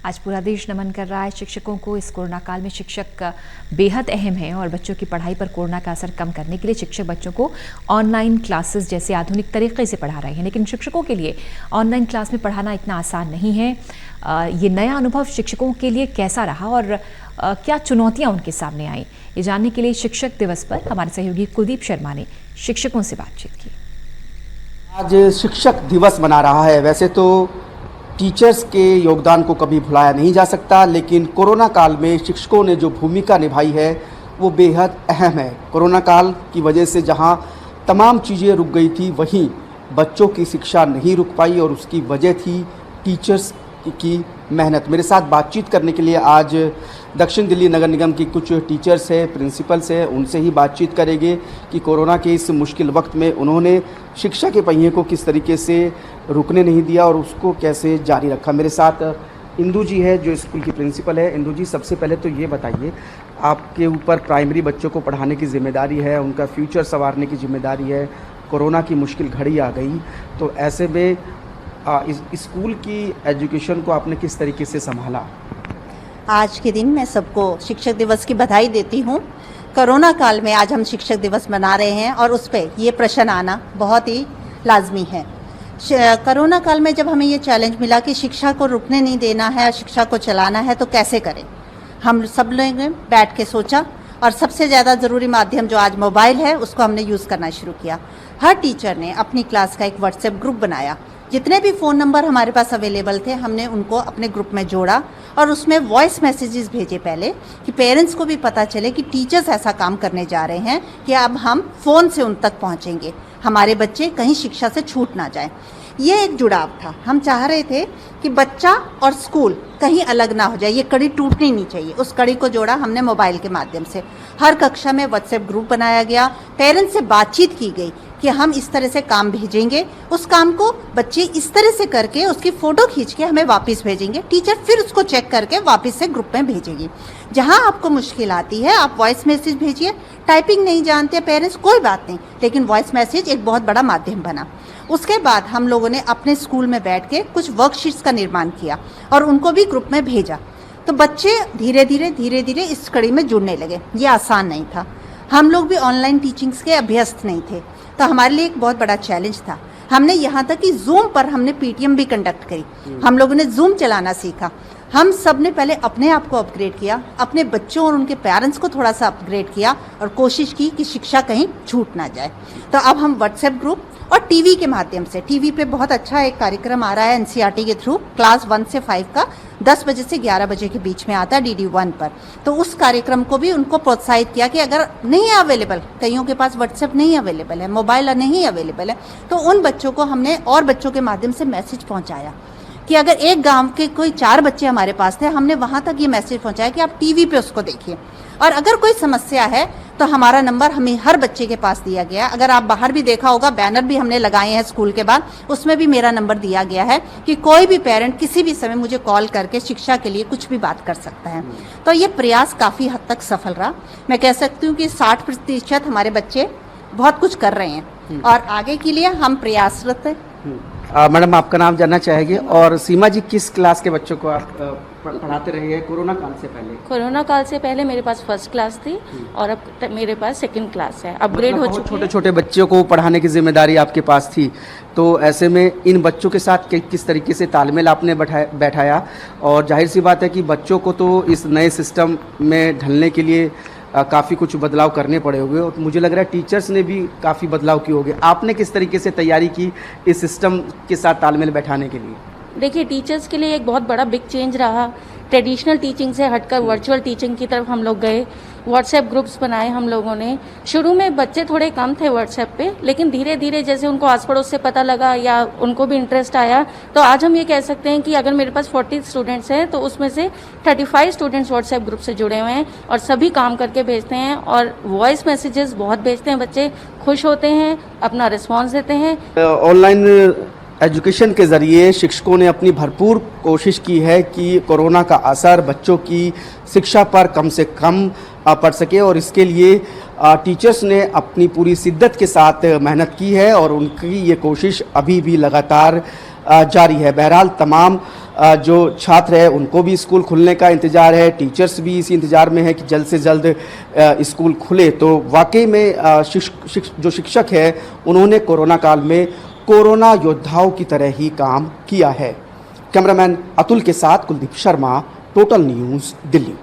आज पूरा देश नमन कर रहा है शिक्षकों को। इस कोरोना काल में शिक्षक बेहद अहम है और बच्चों की पढ़ाई पर कोरोना का असर कम करने के लिए शिक्षक बच्चों को ऑनलाइन क्लासेस जैसे आधुनिक तरीके से पढ़ा रहे हैं। लेकिन शिक्षकों के लिए ऑनलाइन क्लास में पढ़ाना इतना आसान नहीं है। ये नया अनुभव शिक्षकों के लिए कैसा रहा और क्या चुनौतियाँ उनके सामने आई, ये जानने के लिए शिक्षक दिवस पर हमारे सहयोगी कुलदीप शर्मा ने शिक्षकों से बातचीत की। आज शिक्षक दिवस मना रहा है। वैसे तो टीचर्स के योगदान को कभी भुलाया नहीं जा सकता, लेकिन कोरोना काल में शिक्षकों ने जो भूमिका निभाई है वो बेहद अहम है। कोरोना काल की वजह से जहां तमाम चीज़ें रुक गई थी, वहीं बच्चों की शिक्षा नहीं रुक पाई और उसकी वजह थी टीचर्स की मेहनत। मेरे साथ बातचीत करने के लिए आज दक्षिण दिल्ली नगर निगम की कुछ टीचर्स हैं, प्रिंसिपल्स हैं, उनसे ही बातचीत करेंगे कि कोरोना के इस मुश्किल वक्त में उन्होंने शिक्षा के पहिए को किस तरीके से रुकने नहीं दिया और उसको कैसे जारी रखा। मेरे साथ इंदू जी है जो स्कूल की प्रिंसिपल है। इंदू जी, सबसे पहले तो ये बताइए, आपके ऊपर प्राइमरी बच्चों को पढ़ाने की जिम्मेदारी है, उनका फ्यूचर संवारने की जिम्मेदारी है। कोरोना की मुश्किल घड़ी आ गई, तो ऐसे में इस स्कूल की एजुकेशन को आपने किस तरीके से संभाला? आज के दिन मैं सबको शिक्षक दिवस की बधाई देती हूँ। कोरोना काल में आज हम शिक्षक दिवस मना रहे हैं और उस पर ये प्रश्न आना बहुत ही लाजमी है। कोरोना काल में जब हमें ये चैलेंज मिला कि शिक्षा को रुकने नहीं देना है, शिक्षा को चलाना है, तो कैसे करें, हम सब लोगों ने बैठ के सोचा और सबसे ज़्यादा ज़रूरी माध्यम जो आज मोबाइल है उसको हमने यूज़ करना शुरू किया। हर टीचर ने अपनी क्लास का एक व्हाट्सएप ग्रुप बनाया। जितने भी फ़ोन नंबर हमारे पास अवेलेबल थे हमने उनको अपने ग्रुप में जोड़ा और उसमें वॉइस मैसेजेस भेजे पहले, कि पेरेंट्स को भी पता चले कि टीचर्स ऐसा काम करने जा रहे हैं कि अब हम फ़ोन से उन तक पहुंचेंगे, हमारे बच्चे कहीं शिक्षा से छूट ना जाए। ये एक जुड़ाव था। हम चाह रहे थे कि बच्चा और स्कूल कहीं अलग ना हो जाए, ये कड़ी टूटनी नहीं चाहिए। उस कड़ी को जोड़ा हमने मोबाइल के माध्यम से। हर कक्षा में व्हाट्सएप ग्रुप बनाया गया, पेरेंट्स से बातचीत की गई कि हम इस तरह से काम भेजेंगे, उस काम को बच्चे इस तरह से करके उसकी फ़ोटो खींच के हमें वापस भेजेंगे, टीचर फिर उसको चेक करके वापस से ग्रुप में भेजेगी। जहां आपको मुश्किल आती है आप वॉइस मैसेज भेजिए। टाइपिंग नहीं जानते पेरेंट्स, कोई बात नहीं, लेकिन वॉइस मैसेज एक बहुत बड़ा माध्यम बना। उसके बाद हम लोगों ने अपने स्कूल में बैठ के कुछ वर्कशीट्स का निर्माण किया और उनको भी ग्रुप में भेजा। तो बच्चे धीरे धीरे इस कड़ी में जुड़ने लगे। ये आसान नहीं था, हम लोग भी ऑनलाइन टीचिंग्स के अभ्यस्त नहीं थे, तो हमारे लिए एक बहुत बड़ा चैलेंज था। हमने यहाँ तक कि जूम पर हमने पीटीएम भी कंडक्ट करी, हम लोगों ने जूम चलाना सीखा। हम सब ने पहले अपने आप को अपग्रेड किया, अपने बच्चों और उनके पेरेंट्स को थोड़ा सा अपग्रेड किया और कोशिश की कि शिक्षा कहीं छूट ना जाए। तो अब हम व्हाट्सएप ग्रुप और टीवी के माध्यम से, टीवी पे बहुत अच्छा एक कार्यक्रम आ रहा है एनसीईआरटी के थ्रू, क्लास 1 से 5 का 10 बजे से 11 बजे के बीच में आता है DD1 पर। तो उस कार्यक्रम को भी उनको प्रोत्साहित किया कि अगर नहीं है अवेलेबल, कईयों के पास व्हाट्सएप नहीं अवेलेबल है, मोबाइल नहीं अवेलेबल है, तो उन बच्चों को हमने और बच्चों के माध्यम से मैसेज पहुंचाया कि अगर एक गांव के कोई 4 बच्चे हमारे पास थे, हमने वहां तक ये मैसेज पहुंचाया कि आप टीवी पे उसको देखिए और अगर कोई समस्या है तो हमारा नंबर हमें हर बच्चे के पास दिया गया। अगर आप बाहर भी देखा होगा, बैनर भी हमने लगाए हैं स्कूल के बाद, उसमें भी मेरा नंबर दिया गया है कि कोई भी पेरेंट किसी भी समय मुझे कॉल करके शिक्षा के लिए कुछ भी बात कर सकता है। तो ये प्रयास काफ़ी हद तक सफल रहा। मैं कह सकती हूँ कि 60% हमारे बच्चे बहुत कुछ कर रहे हैं और आगे के लिए हम प्रयासरत हैं। मैडम, आपका नाम जानना चाहेंगे और सीमा जी, किस क्लास के बच्चों को आप पढ़ाते रहे हैं कोरोना काल से पहले? कोरोना काल से पहले मेरे पास फर्स्ट क्लास थी और अब मेरे पास सेकंड क्लास है, अपग्रेड हो चुकी है। छोटे बच्चों को पढ़ाने की जिम्मेदारी आपके पास थी, तो ऐसे में इन बच्चों के साथ किस तरीके से तालमेल आपने बैठाया? और जाहिर सी बात है कि बच्चों को तो इस नए सिस्टम में ढलने के लिए काफ़ी कुछ बदलाव करने पड़े होंगे और मुझे लग रहा है टीचर्स ने भी काफ़ी बदलाव किए होंगे। आपने किस तरीके से तैयारी की इस सिस्टम के साथ तालमेल बैठाने के लिए? देखिए, टीचर्स के लिए एक बहुत बड़ा बिग चेंज रहा। ट्रेडिशनल टीचिंग से हटकर वर्चुअल टीचिंग की तरफ हम लोग गए। व्हाट्सएप ग्रुप्स बनाए हम लोगों ने। शुरू में बच्चे थोड़े कम थे व्हाट्सएप पे, लेकिन धीरे धीरे जैसे उनको आस पड़ोस से पता लगा या उनको भी इंटरेस्ट आया, तो आज हम ये कह सकते हैं कि अगर मेरे पास 40 स्टूडेंट्स हैं तो उसमें से 35 स्टूडेंट्स व्हाट्सएप ग्रुप से जुड़े हुए हैं और सभी काम करके भेजते हैं और वॉइस मैसेजेस बहुत भेजते हैं। बच्चे खुश होते हैं, अपना रिस्पॉन्स देते हैं। ऑनलाइन एजुकेशन के ज़रिए शिक्षकों ने अपनी भरपूर कोशिश की है कि कोरोना का असर बच्चों की शिक्षा पर कम से कम पड़ सके और इसके लिए टीचर्स ने अपनी पूरी शिद्दत के साथ मेहनत की है और उनकी ये कोशिश अभी भी लगातार जारी है। बहरहाल तमाम जो छात्र है उनको भी स्कूल खुलने का इंतज़ार है, टीचर्स भी इसी इंतज़ार में है कि जल्द से जल्द स्कूल खुले। तो वाकई में जो शिक्षक है उन्होंने कोरोना काल में कोरोना योद्धाओं की तरह ही काम किया है। कैमरामैन अतुल के साथ कुलदीप शर्मा, टोटल न्यूज़, दिल्ली।